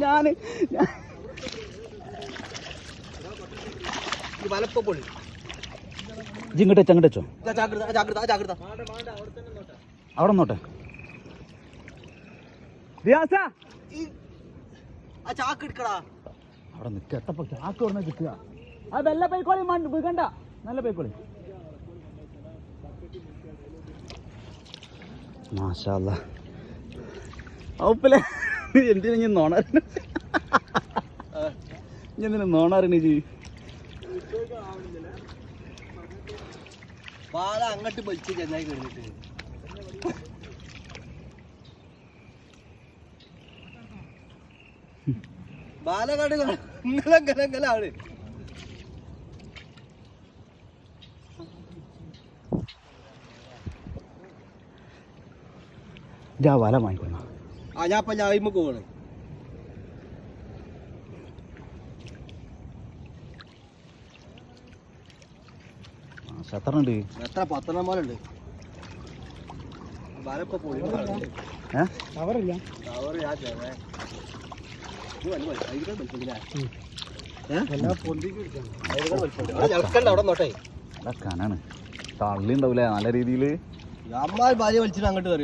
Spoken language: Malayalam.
ഞാന് ഇങ്ങോട്ട് വെച്ചോ, അങ്ങോട്ട് വെച്ചോ. അവിടെ നോട്ടെ അവിടെ നിൽക്കട്ടപ്പോ ചാക്ക് പറഞ്ഞ കിട്ടുക. അത് നല്ല പൈക്കോളി വീകണ്ട, നല്ല പൈക്കോളി. മാഷാ അല്ലാ. ഔപ്പല്ലേ എന്തിനാ ഞാൻ നോണാറിന്, എന്തിനാ നോണാറിന് ചെയ് ബാല അങ്ങോട്ട് വലിച്ച് ചെന്നായി കഴിഞ്ഞിട്ട് ബാലകാട് നിങ്ങളെങ്ങനെയാണ് വല വാങ്ങിക്കൊണ്ട. ഞാൻ ഞായ്മ പോവാണ്. എത്രണ്ട്? എത്ര 10 പോലുണ്ട്. ബാലപ്പ പോയി കവറില്ല. അവിടെ നോട്ടെ കനാണ് തള്ളി ഉണ്ടാവൂലേ നല്ല രീതിയില്. അമ്മ ഭാര്യ വലിച്ചിട്ട് അങ്ങോട്ട് കയറി.